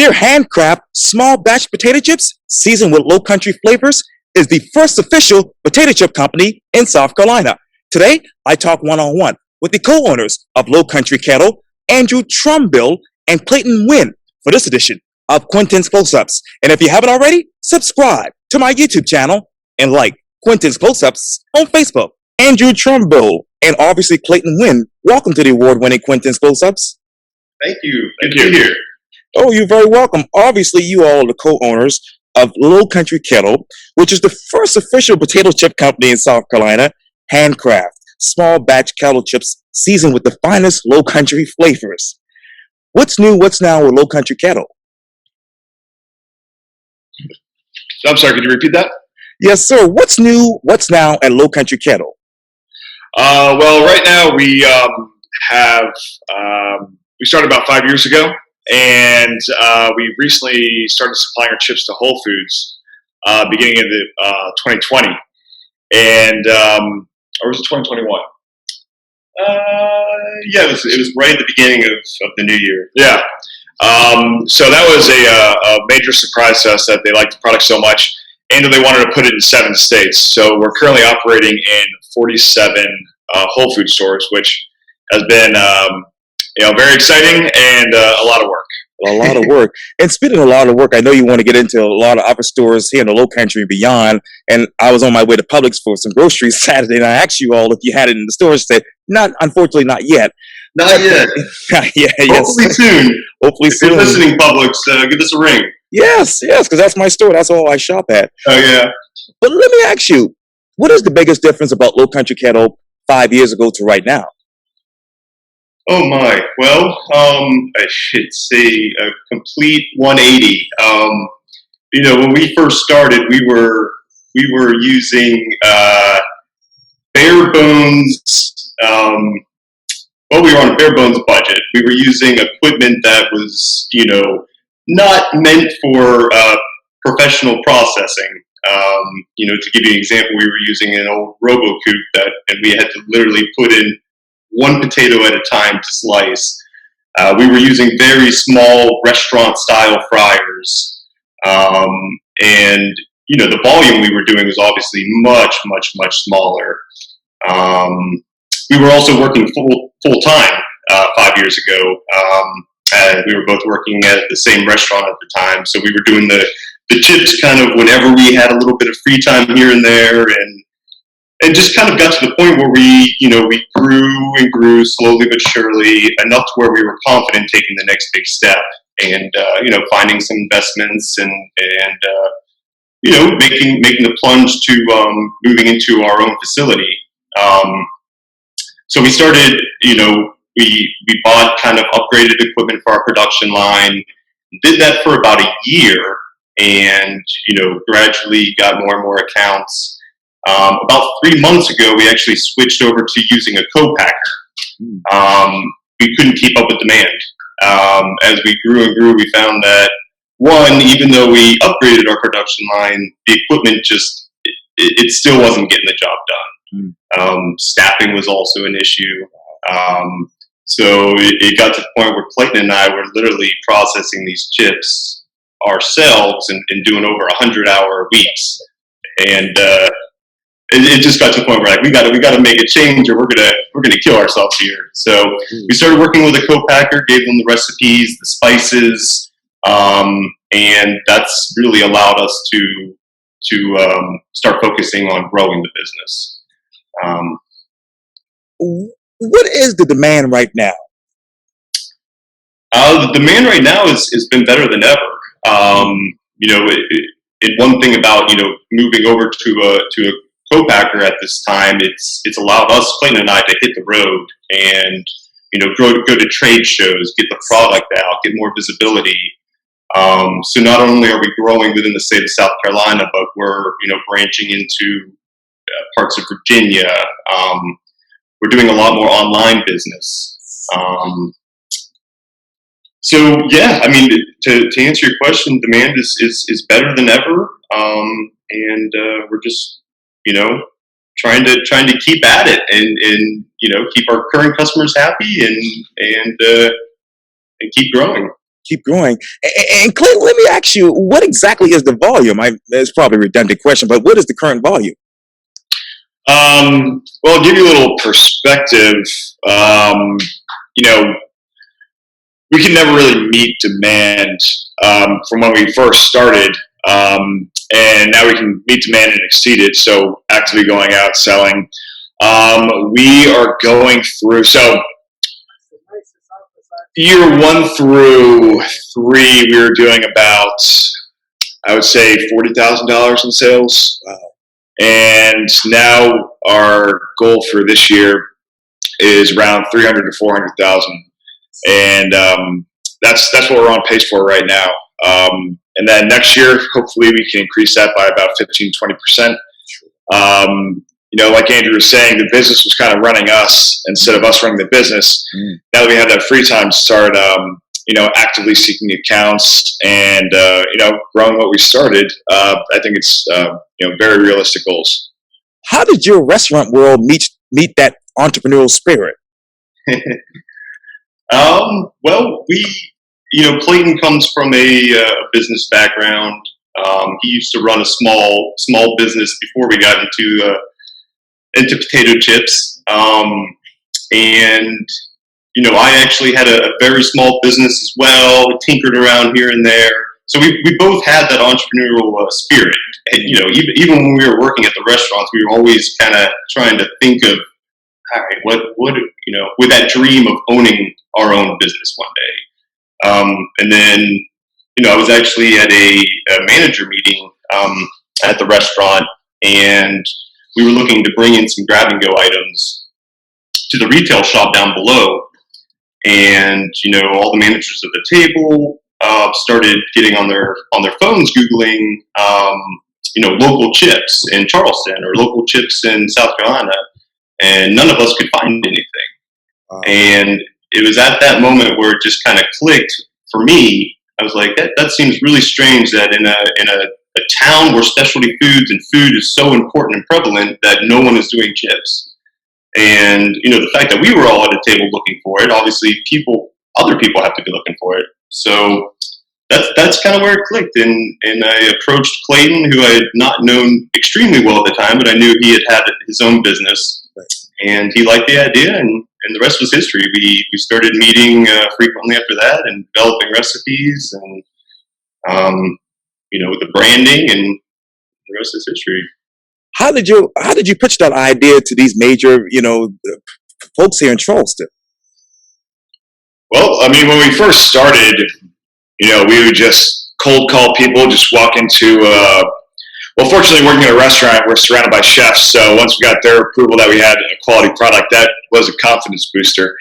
Their handcraft small batch potato chips seasoned with Lowcountry flavors is the first official potato chip company in South Carolina. Today, I talk one-on-one with the co-owners of Lowcountry Kettle, Andrew Trumbull and Clayton Wynne, for this edition of Quintin's Close-Ups. And if you haven't already, subscribe to my YouTube channel and like Quintin's Close-Ups on Facebook. Andrew Trumbull and obviously Clayton Wynne, welcome to the award-winning Quintin's Close-Ups. Thank you. Good to be here. Oh, you're very welcome. Obviously, you all are the co-owners of Lowcountry Kettle, which is the first official potato chip company in South Carolina. Handcraft, small batch kettle chips seasoned with the finest Lowcountry flavors. What's new, what's now with Lowcountry Kettle? I'm sorry, could you repeat that? Yes, sir. What's new, what's now at Lowcountry Kettle? Well, right now we we started about 5 years ago, and we recently started supplying our chips to Whole Foods beginning of 2020, and or was it 2021? Yeah, it was right at the beginning of the new year. Yeah. So that was a major surprise to us that they liked the product so much, and that they wanted to put it in 7 states. So we're currently operating in 47 Whole Food stores, which has been very exciting and a lot of work. A lot of work. And speaking of a lot of work, I know you want to get into a lot of other stores here in the Lowcountry and beyond. And I was on my way to Publix for some groceries Saturday, and I asked you all if you had it in the stores. Said, unfortunately, not yet. Not yet. Yeah, hopefully soon. Hopefully if soon. You're listening, Publix, give us a ring. Yes, because that's my store. That's all I shop at. Oh, yeah. But let me ask you, what is the biggest difference about Lowcountry Kettle 5 years ago to right now? Oh my! Well, I should say a complete 180. When we first started, we were using bare bones. Well, we were on a bare bones budget. We were using equipment that was, not meant for professional processing. To give you an example, we were using an old RoboCoop and we had to literally put in one potato at a time to slice. We were using very small restaurant-style fryers, and the volume we were doing was obviously much, much, much smaller. We were also working full time 5 years ago. We were both working at the same restaurant at the time, so we were doing the chips kind of whenever we had a little bit of free time here and there, and just kind of got to the point where we grew and grew slowly but surely enough to where we were confident taking the next big step and, finding some investments and making the plunge to moving into our own facility. So we started, we bought kind of upgraded equipment for our production line, did that for about a year, and, gradually got more and more accounts. About 3 months ago, we actually switched over to using a co-packer. We couldn't keep up with demand. As we grew and grew, we found that, one, even though we upgraded our production line, the equipment it still wasn't getting the job done. Staffing was also an issue. So it got to the point where Clayton and I were literally processing these chips ourselves and doing over 100-hour weeks. And it just got to the point where we got to make a change, or we're gonna kill ourselves here. So we started working with a co-packer, gave them the recipes, the spices, and that's really allowed us to start focusing on growing the business. What is the demand right now? The demand right now has been better than ever. One thing about moving over to a co-packer at this time, it's allowed us, Clayton and I, to hit the road and go to trade shows, get the product out, get more visibility. So not only are we growing within the state of South Carolina, but we're branching into parts of Virginia. We're doing a lot more online business. So yeah, I mean, to answer your question, demand is better than ever, and we're just trying to keep at it and keep our current customers happy and keep growing. keep growing. And Clayton, let me ask you, what exactly is the volume? It's probably a redundant question, but what is the current volume? Well, I'll give you a little perspective. You know, we can never really meet demand from when we first started, and now we can meet demand and exceed it. So actively going out selling. We are going through year 1 through 3. We were doing about, I would say, $40,000 in sales. Wow. And now our goal for this year is around 300 to 400,000, and that's what we're on pace for right now. And then next year, hopefully, we can increase that by about 15-20%. You know, like Andrew was saying, the business was kind of running us instead of us running the business. Now that we have that free time to start, you know, actively seeking accounts and you know, growing what we started, I think it's you know, very realistic goals. How did your restaurant world meet that entrepreneurial spirit? Well, you know, Clayton comes from a business background. He used to run a small business before we got into potato chips. And you know, I actually had a very small business as well. We tinkered around here and there. So we both had that entrepreneurial spirit. And, you know, even when we were working at the restaurants, we were always kind of trying to think of, all right, what, you know, with that dream of owning our own business one day. And then, you know, I was actually at a manager meeting at the restaurant, and we were looking to bring in some grab-and-go items to the retail shop down below. And, you know, all the managers at the table started getting on their phones, Googling, you know, local chips in Charleston or local chips in South Carolina, and none of us could find anything. And it was at that moment where it just kind of clicked for me. I was like, that seems really strange that in a town where specialty foods and food is so important and prevalent that no one is doing chips. And, you know, the fact that we were all at a table looking for it, obviously other people have to be looking for it. So that's kind of where it clicked. And I approached Clayton, who I had not known extremely well at the time, but I knew he had his own business. And he liked the idea, and the rest was history. We started meeting frequently after that and developing recipes and, you know, with the branding, and the rest is history. How did you pitch that idea to these major, you know, folks here in Charleston? Well, I mean, when we first started, you know, we would just cold call people, just walk into, well, fortunately, working at a restaurant, we're surrounded by chefs. So once we got their approval that we had a quality product, that was a confidence booster.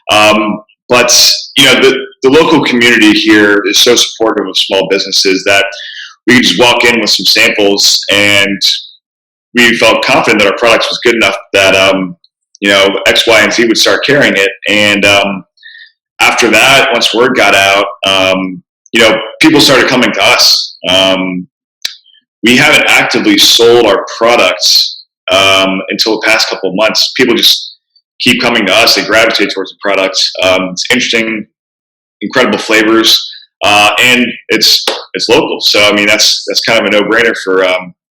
But, you know, the local community here is so supportive of small businesses that we could just walk in with some samples, and we felt confident that our product was good enough that, you know, X, Y, and Z would start carrying it. And after that, once word got out, you know, people started coming to us. We haven't actively sold our products until the past couple of months. People just keep coming to us. They gravitate towards the products. It's interesting, incredible flavors, and it's local. So I mean, that's kind of a no-brainer for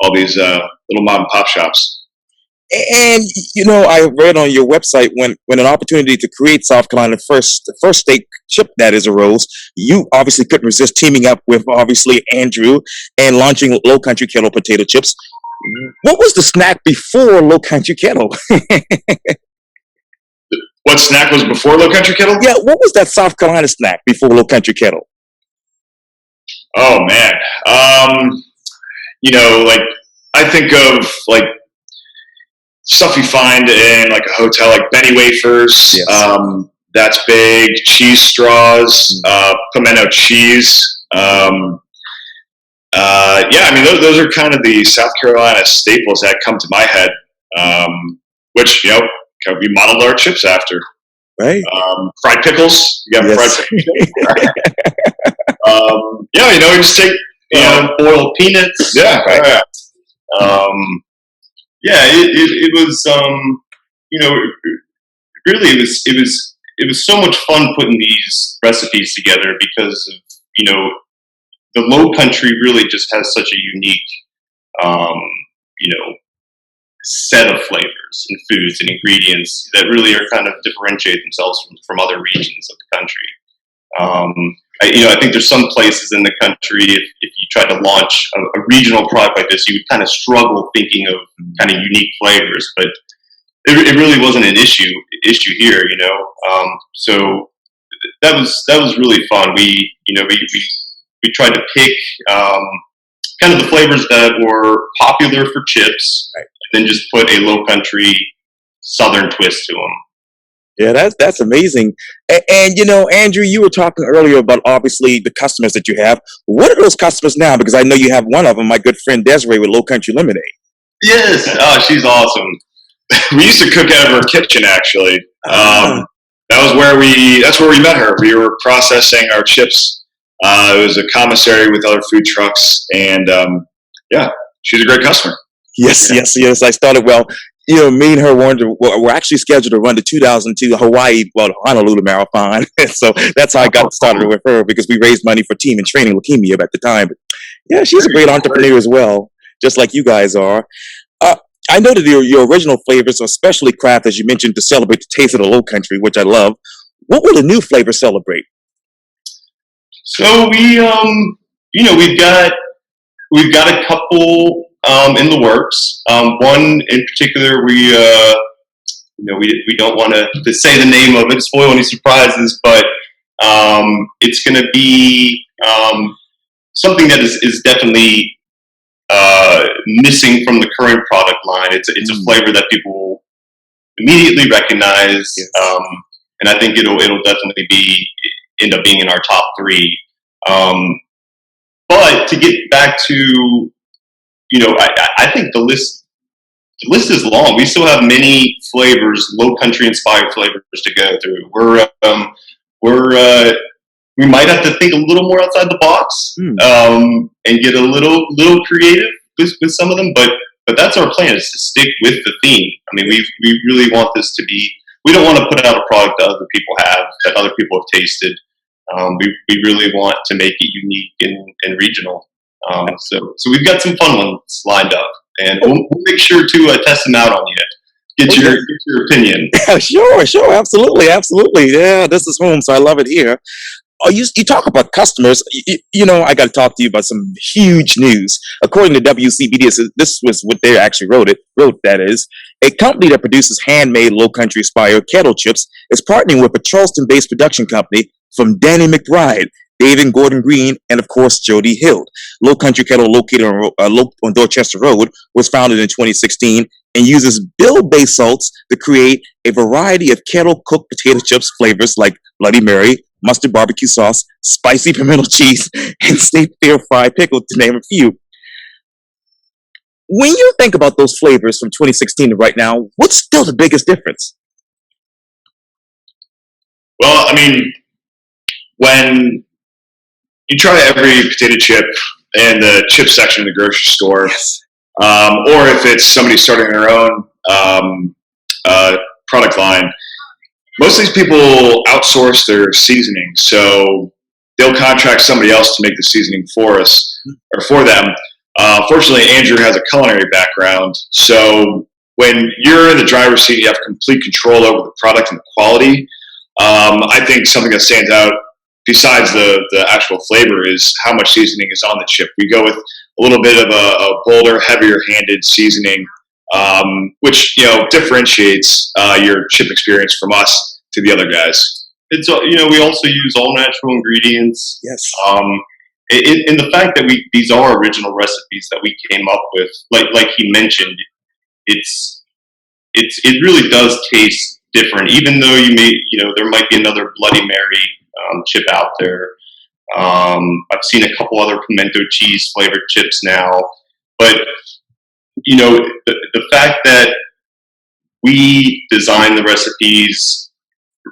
all these little mom and pop shops. And you know, I read on your website when an opportunity to create South Carolina the first steak chip that is arose, you obviously couldn't resist teaming up with obviously Andrew and launching Lowcountry Kettle potato chips. What was the snack before Lowcountry Kettle? What snack was before Lowcountry Kettle? Yeah, what was that South Carolina snack before Lowcountry Kettle? Oh man, you know, like I think of like stuff you find in like a hotel, like Benny wafers. Yes. That's big. Cheese straws, pimento cheese. Yeah, I mean those are kind of the South Carolina staples that come to my head, which, you know, we modeled our chips after. Right. Fried pickles. You got Yes. fried pickles. Yeah, you know, we just take, you know, boiled peanuts. yeah, Right. Yeah, it was, you know, really it was so much fun putting these recipes together because of, the Low Country really just has such a unique, um, you know, set of flavors and foods and ingredients that really are kind of differentiate themselves from other regions of the country. Um, I think there's some places in the country, if you tried to launch a regional product like this, you would kind of struggle thinking of kind of unique flavors, but it really wasn't an issue here, so that was really fun. We tried to pick kind of the flavors that were popular for chips, Right. and then just put a Low Country Southern twist to them. Yeah, that's amazing. And Andrew, you were talking earlier about obviously the customers that you have. What are those customers now? Because I know you have one of them, my good friend Desiree with Low Country Lemonade. Yes, oh, she's awesome. We used to cook out of her kitchen, actually. Ah. That's where we met her. We were processing our chips. It was a commissary with other food trucks, and yeah, she's a great customer. Yes, yes, yes. I started, me and her we're actually scheduled to run the 2002 Honolulu Marathon. So that's how I got started with her, because we raised money for Team and Training Leukemia at the time. But yeah, she's a great entrepreneur as well, just like you guys are. I know that your original flavors are specially crafted, as you mentioned, to celebrate the taste of the Low Country, which I love. What will the new flavors celebrate? So we've got a couple in the works. One in particular, we don't want to say the name of it, spoil any surprises, but it's going to be something that is definitely missing from the current product line. It's a flavor that people immediately recognize, Yes. and I think it'll definitely end up being in our top three. But to get back to, I think the list is long. We still have many flavors, Low Country inspired flavors to go through. We might have to think a little more outside the box, and get a little creative with some of them. But that's our plan, is to stick with the theme. I mean, we really want this to be. We don't want to put out a product that other people have, that other people have tasted. We really want to make it unique and regional. So we've got some fun ones lined up, and we'll make sure to test them out on you. Get your opinion. Sure, absolutely. Yeah, this is home, so I love it here. Oh, you talk about customers. I got to talk to you about some huge news. According to WCBD, this was what they actually wrote. That is, a company that produces handmade Low Country inspired kettle chips is partnering with a Charleston-based production company from Danny McBride, David Gordon Green, and of course Jody Hild. Low Country Kettle, located on Dorchester Road, was founded in 2016 and uses bill-based salts to create a variety of kettle cooked potato chips flavors like Bloody Mary, mustard barbecue sauce, spicy pimento cheese, and state fair fried pickle, to name a few. When you think about those flavors from 2016 to right now, what's still the biggest difference? Well, I mean, when you try every potato chip in the chip section in the grocery store, Yes. Or if it's somebody starting their own product line, most of these people outsource their seasoning. So they'll contract somebody else to make the seasoning for us or for them. Fortunately, Andrew has a culinary background. So when you're in the driver's seat, you have complete control over the product and the quality. I think something that stands out besides the actual flavor is how much seasoning is on the chip. We go with a little bit of a bolder, heavier-handed seasoning, which differentiates your chip experience from us to the other guys. It's we also use all natural ingredients. Yes. In the fact that these are original recipes that we came up with, like he mentioned, it really does taste different. Even though there might be another Bloody Mary chip out there. I've seen a couple other pimento cheese flavored chips now, but the fact that we design the recipes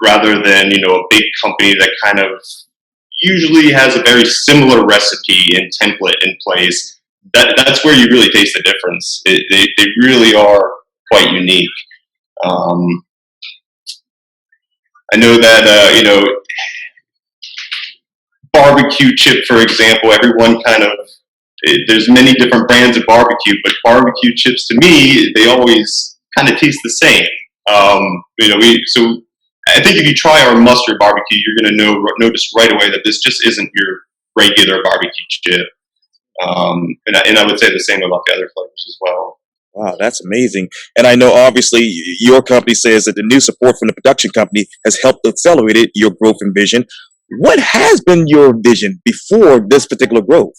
rather than a big company that kind of usually has a very similar recipe and template in place, that's where you really taste the difference. They really are quite unique. I know that barbecue chip, for example, everyone kind of, there's many different brands of barbecue, but barbecue chips to me, they always kind of taste the same. So I think if you try our mustard barbecue, you're going to notice right away that this just isn't your regular barbecue chip. And I would say the same about the other flavors as well. Wow, that's amazing. And I know obviously your company says that the new support from the production company has helped accelerate your growth and vision. What has been your vision before this particular growth?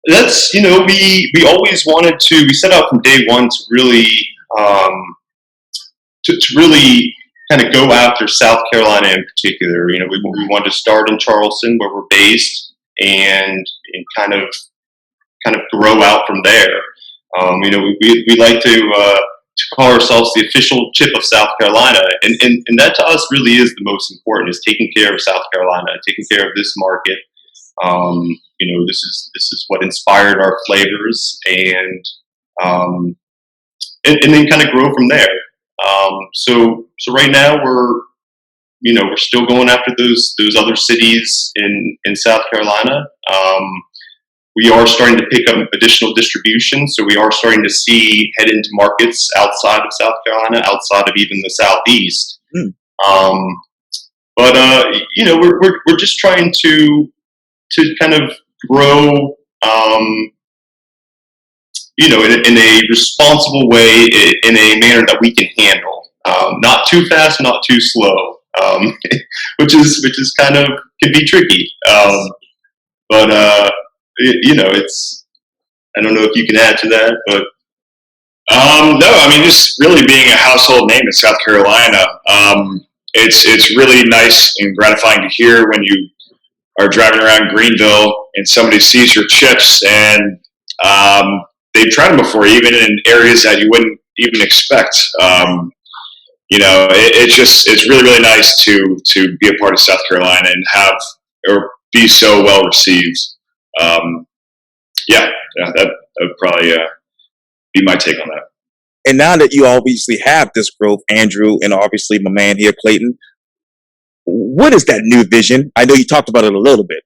That's, we always wanted to, we set out from day one to really, to really kind of go after South Carolina in particular. We wanted to start in Charleston where we're based and kind of grow out from there. We like to call ourselves the official chip of South Carolina, and that to us really is the most important, is taking care of South Carolina, taking care of this market. This is what inspired our flavors, and then kind of grow from there. So right now we're still going after those other cities in South Carolina. We are starting to pick up additional distribution, so we are starting to head into markets outside of South Carolina, outside of even the Southeast. But we're just trying to kind of grow, in a responsible way, in a manner that we can handle. Not too fast, not too slow, which is kind of can be tricky. But it's, I don't know if you can add to that, but no, I mean, just really being a household name in South Carolina. It's really nice and gratifying to hear when you are driving around Greenville and somebody sees your chips and they've tried them before, even in areas that you wouldn't even expect. It's really, really nice to be a part of South Carolina and or be so well received. That would probably be my take on that. And now that you obviously have this growth, Andrew, and obviously my man here, Clayton, what is that new vision? I know you talked about it a little bit.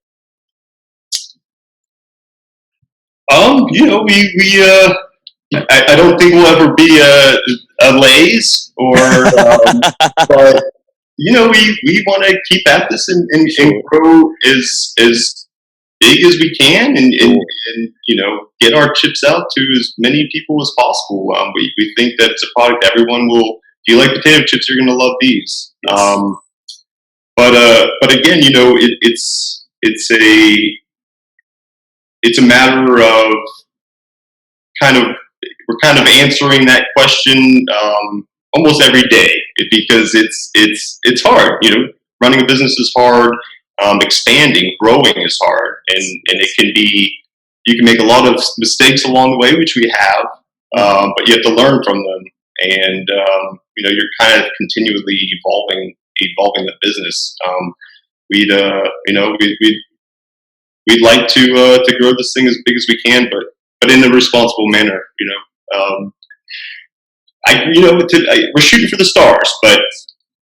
I don't think we'll ever be a Lay's but we want to keep at this and grow as big as we can, and get our chips out to as many people as possible. We think that it's a product everyone will. If you like potato chips, you're going to love these. Yes. But again, it's a matter of we're kind of answering that question almost every day, because it's hard. Running a business is hard. Expanding, growing is hard, and it can be. You can make a lot of mistakes along the way, which we have, but you have to learn from them, and you're kind of continually evolving the business. We'd like to grow this thing as big as we can, but in a responsible manner. We're shooting for the stars, but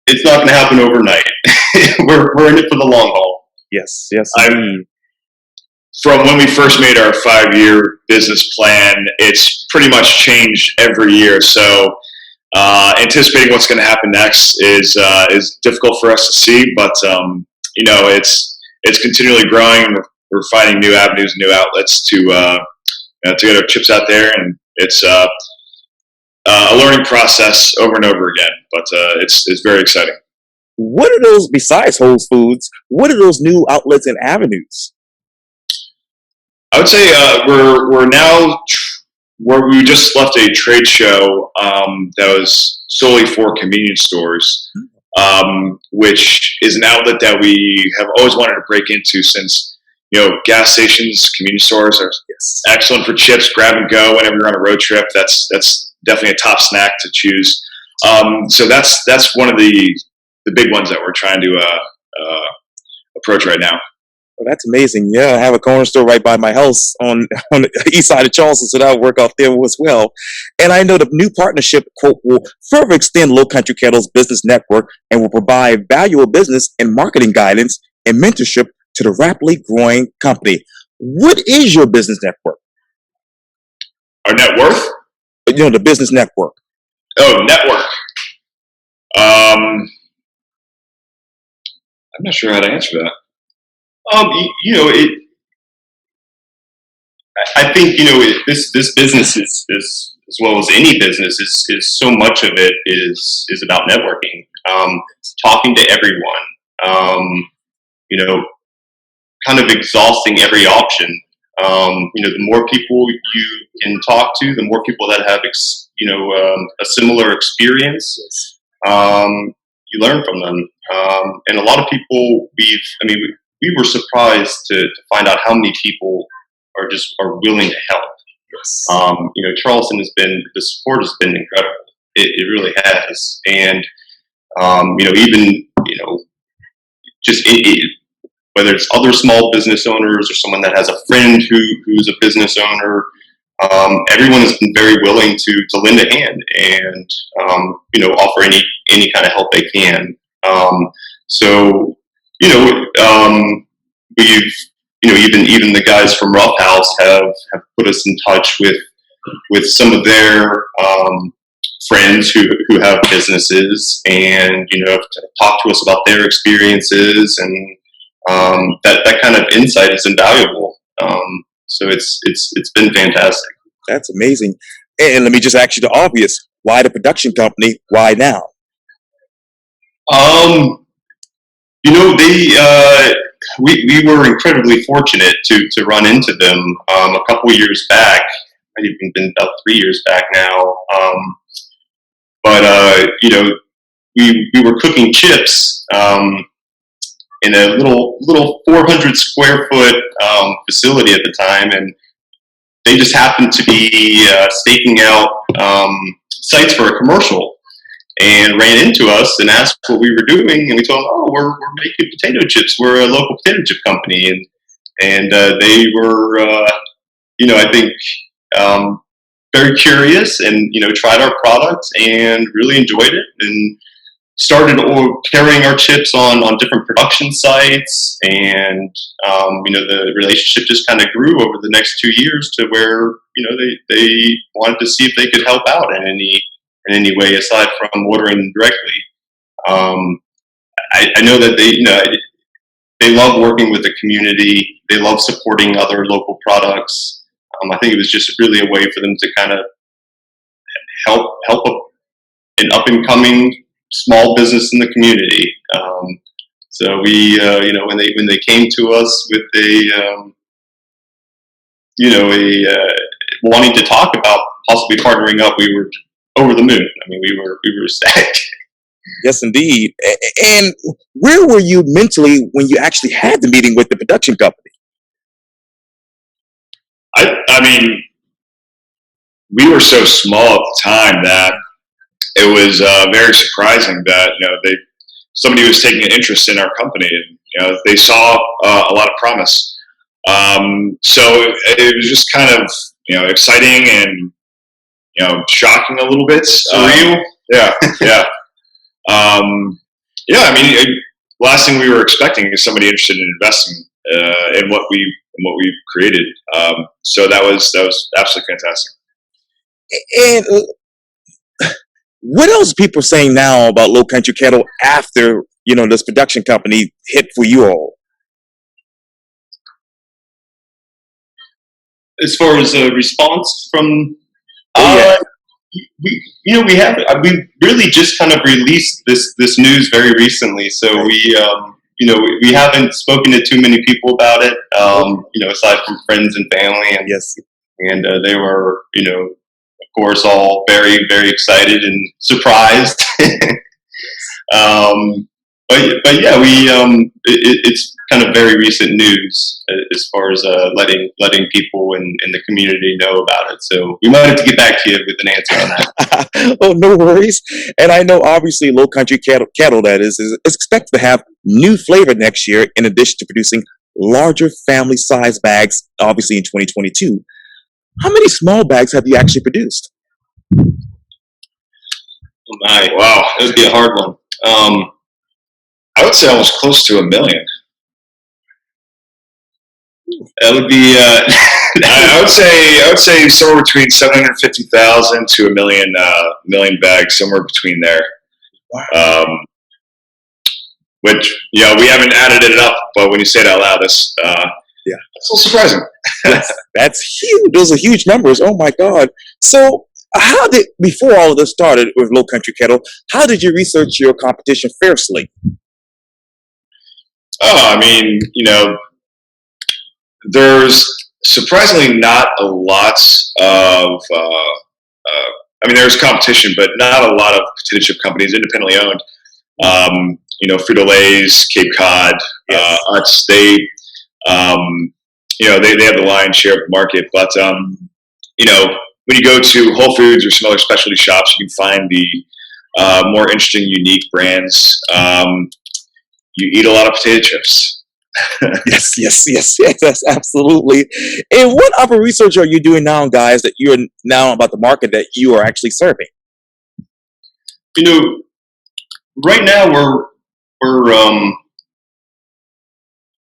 it's not going to happen overnight. we're in it for the long haul. Yes. From when we first made our 5-year business plan, it's pretty much changed every year. So anticipating what's going to happen next is difficult for us to see, but it's continually growing, and we're finding new avenues, new outlets to get our chips out there, and it's a learning process over and over again. But it's very exciting. What are those, besides Whole Foods, what are those new outlets and avenues? I would say we just left a trade show that was solely for convenience stores, which is an outlet that we have always wanted to break into, since gas stations, convenience stores are excellent for chips, grab and go whenever you're on a road trip. That's definitely a top snack to choose. So that's one of the big ones that we're trying to approach right now. Oh, that's amazing. Yeah, I have a corner store right by my house on the east side of Charleston, so that'll work out there as well. And I know the new partnership, quote, will further extend Low Country Kettle's business network and will provide valuable business and marketing guidance and mentorship to the rapidly growing company. What is your business network? Our net worth? The business network. Oh, network. I'm not sure how to answer that. It. I think this business is as well as any business is so much of it is about networking, talking to everyone, kind of exhausting every option. The more people you can talk to, the more people that have a similar experience. You learn from them, and a lot of people we were surprised to find out how many people are willing to help. Yes. Charleston the support has been incredible. It really has, and even just whether it's other small business owners or someone that has a friend who's a business owner, everyone has been very willing to lend a hand and offer any kind of help they can. We've even the guys from Rough House have put us in touch with some of their friends who have businesses, and talk to us about their experiences, and that kind of insight is invaluable. So it's been fantastic. That's amazing. And let me just ask you the obvious: why the production company? Why now? We were incredibly fortunate to run into them a couple of years back. Might even been about 3 years back now. We were cooking chips in a little 400 square foot facility at the time, and they just happened to be staking out sites for a commercial, and ran into us and asked what we were doing, and we told them, "Oh, we're making potato chips. We're a local potato chip company," and they were, I think, very curious, and tried our products and really enjoyed it, and started carrying our chips on different production sites, and the relationship just kind of grew over the next 2 years to where they wanted to see if they could help out in any way aside from ordering directly. I know that they love working with the community. They love supporting other local products. I think it was just really a way for them to kind of help an up and coming small business in the community. So we, when they came to us with wanting to talk about possibly partnering up, we were over the moon. We were ecstatic. Yes, indeed. And where were you mentally when you actually had the meeting with the production company? We were so small at the time that it was very surprising that somebody was taking an interest in our company, and they saw a lot of promise. So it was just kind of exciting and shocking a a bit. Surreal. Yeah. Last thing we were expecting is somebody interested in investing in what we've created. So that was absolutely fantastic. And what else are people saying now about Lowcountry Kettle after this production company hit for you all? As far as a response from, we really just kind of released this news very recently, so we haven't spoken to too many people about it, aside from friends and family, and yes, and they were of course all very, very excited and surprised. But yeah, it's kind of very recent news as far as letting people in the community know about it. So we might have to get back to you with an answer on that. Oh, no worries. And I know obviously Lowcountry Kettle that is expected to have new flavor next year in addition to producing larger family size bags, obviously in 2022. How many small bags have you actually produced? Oh my, Wow. that would be a hard one. I would say almost close to 1 million. That would be. I would say somewhere between 750,000 to a million bags, somewhere between there. Wow. Which we haven't added it up, but when you say it out loud, that's Yeah. that's a little surprising. Yes, that's huge. Those are huge numbers. Oh my God. So, before all of this started with Lowcountry Kettle, how did you research your competition fiercely? Oh, I mean, there's surprisingly not a lot of. I mean, there's competition, but not a lot of potato chip companies independently owned. Frito-Lay's, Cape Cod, Yes. Utz, they have the lion's share of the market. But when you go to Whole Foods or some other specialty shops, you can find the more interesting, unique brands. You eat a lot of potato chips. Yes, absolutely. And what other research are you doing now, guys, that you're now about the market that you are actually serving? Right now we're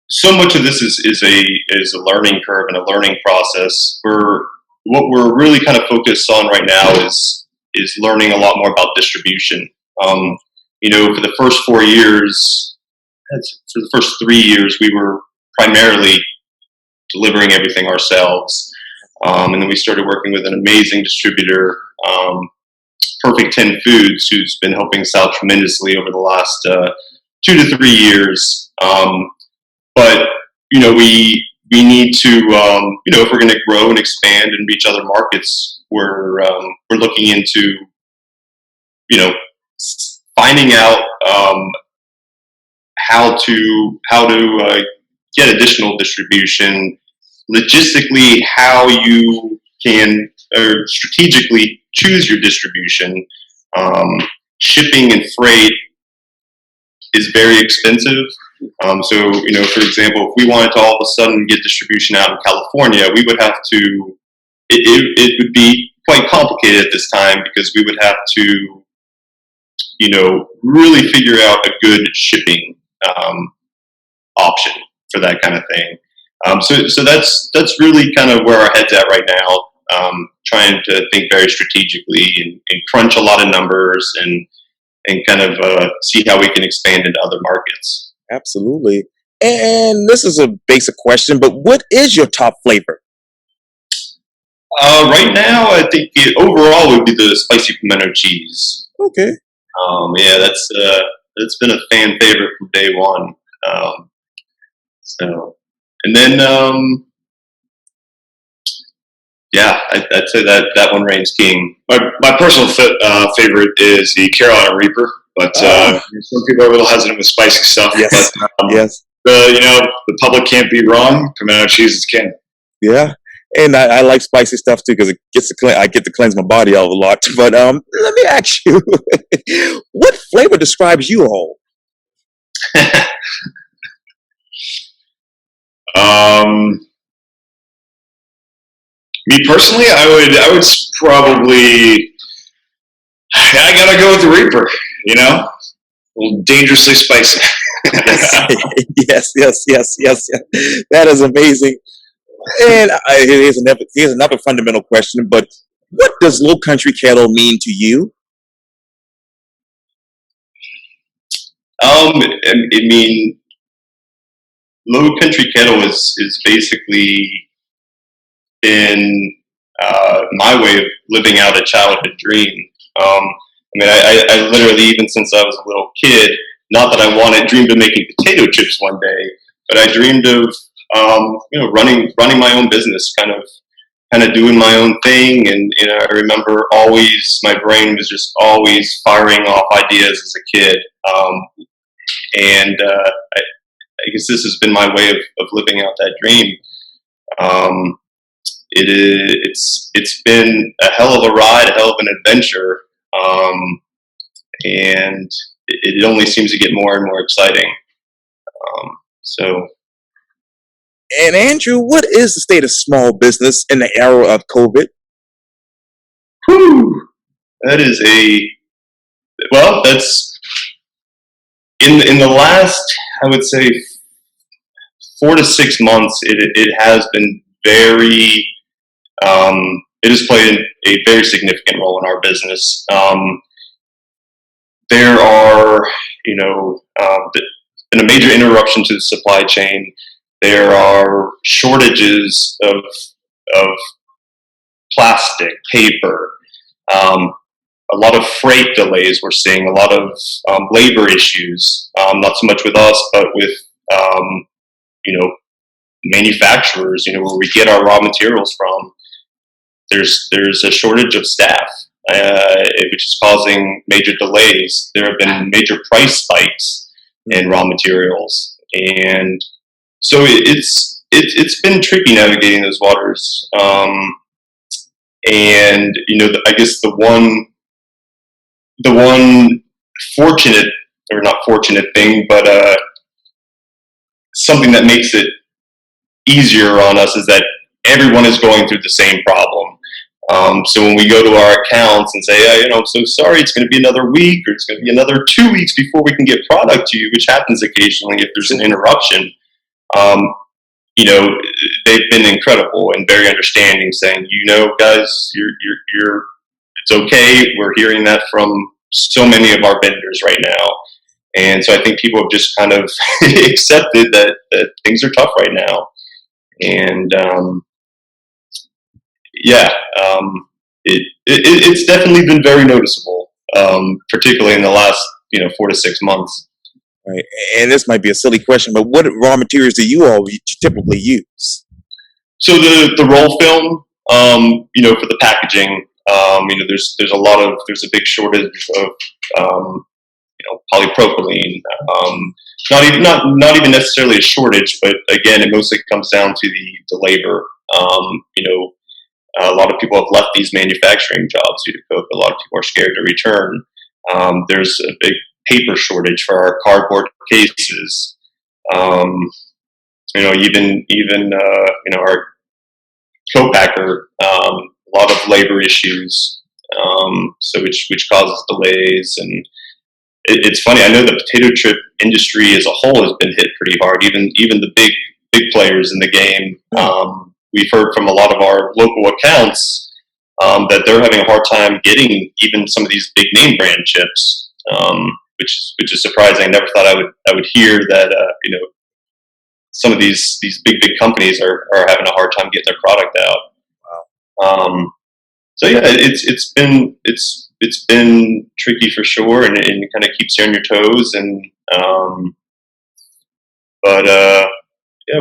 so much of this is a learning curve and a learning process. What we're really kind of focused on right now is learning a lot more about distribution. For the first 4 years, for the first 3 years, we were primarily delivering everything ourselves, and then we started working with an amazing distributor, Perfect 10 Foods, who's been helping us out tremendously over the last 2 to 3 years. But we need to, if we're going to grow and expand and reach other markets, we're looking into finding out how to get additional distribution, logistically how you can or strategically choose your distribution. Shipping and freight is very expensive. For example, if we wanted to all of a sudden get distribution out in California, we would have to. It would be quite complicated at this time because we would have to, really figure out a good shipping option for that kind of thing. So that's really kind of where our head's at right now. Trying to think very strategically and crunch a lot of numbers and kind of see how we can expand into other markets. Absolutely. And this is a basic question, but what is your top flavor? Right now, I think overall would be the spicy pimento cheese. Okay. Yeah, that's been a fan favorite from day one. And then I'd say that one reigns king. My personal favorite is the Carolina Reaper, but some people are a little hesitant with spicy stuff. Yes. But, Yes. The public can't be wrong. Pimento cheese is king. Yeah. And I like spicy stuff too because I get to cleanse my body out a lot. But let me ask you, what flavor describes you all? Me personally, I would probably. I gotta go with the Reaper. A little dangerously spicy. Yes. That is amazing. And here's another fundamental question. But what does Lowcountry Kettle mean to you? I mean, Lowcountry Kettle is basically been my way of living out a childhood dream. I literally, even since I was a little kid, not that I dreamed of making potato chips one day, but I dreamed of running my own business, kind of doing my own thing. And I remember always my brain was just always firing off ideas as a kid. And I guess this has been my way of living out that dream. It's been a hell of a ride, a hell of an adventure, and it only seems to get more and more exciting. So And Andrew, what is the state of small business in the era of COVID? Whew, that is that's in the last, I would say, 4 to 6 months. It has been very. It has played a very significant role in our business. There are, been a major interruption to the supply chain. There are shortages of plastic, paper, a lot of freight delays. We're seeing a lot of labor issues, not so much with us, but with manufacturers. Where we get our raw materials from. There's a shortage of staff, which is causing major delays. There have been major price spikes in raw materials, and so it's been tricky navigating those waters. And I guess the one fortunate, or not fortunate thing, but something that makes it easier on us is that everyone is going through the same problem. So when we go to our accounts and say, hey, I'm so sorry, it's going to be another week, or it's going to be another 2 weeks before we can get product to you, which happens occasionally if there's an interruption. They've been incredible and very understanding, saying, guys, you're it's okay. We're hearing that from so many of our vendors right now. And so I think people have just kind of accepted that things are tough right now. And it's definitely been very noticeable, particularly in the last 4 to 6 months. Right. And this might be a silly question, but what raw materials do you all typically use? So the roll film, for the packaging, there's a big shortage of polypropylene. Not even necessarily a shortage, but again, it mostly comes down to the labor. A lot of people have left these manufacturing jobs due to COVID. A lot of people are scared to return. There's a big paper shortage for our cardboard cases. Even our co-packer, a lot of labor issues, so which causes delays. And it's funny. I know the potato chip industry as a whole has been hit pretty hard. Even the big players in the game. We've heard from a lot of our local accounts that they're having a hard time getting even some of these big name brand chips, which is surprising. I never thought I would hear that. Some of these big companies are having a hard time getting their product out. Wow. So yeah, it's been tricky for sure, and it kind of keeps you on your toes. And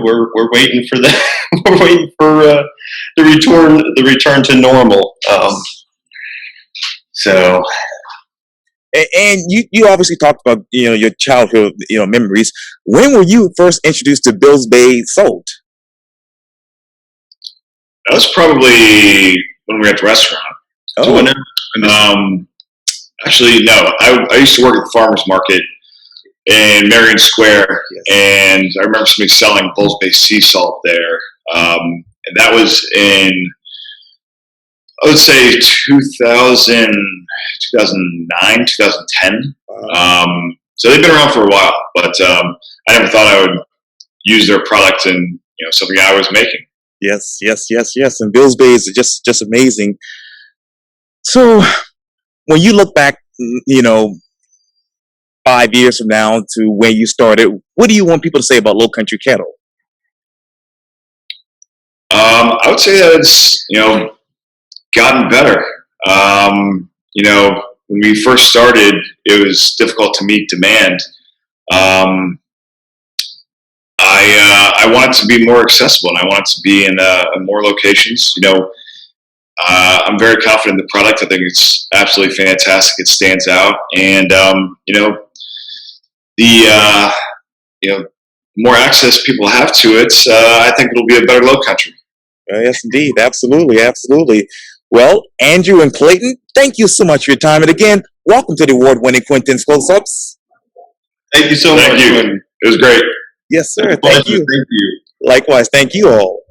we're waiting for the we're waiting for the return to normal. So. And you obviously talked about your childhood memories. When were you first introduced to Bill's Bay Salt? That was probably when we were at the restaurant. Oh. Actually, no. I used to work at the farmers market in Marion Square, and I remember somebody selling Bill's Bay sea salt there. And that was in, I would say, 2009, 2010. So they've been around for a while, but I never thought I would use their product in something I was making. Yes. And Bill's Bay is just amazing. So when you look back, 5 years from now to where you started, what do you want people to say about Lowcountry Kettle? I would say that it's gotten better. When we first started, it was difficult to meet demand. I want it to be more accessible, and I want it to be in more locations. I'm very confident in the product. I think it's absolutely fantastic. It stands out, and the more access people have to it, I think it'll be a better Lowcountry. Yes, indeed, absolutely. Well, Andrew and Clayton, thank you so much for your time, and again, welcome to the award-winning Quintin's Close-Ups. Thank you so much. Thank you. It was great. Yes, sir. Thank you. Thank you. Likewise, thank you all.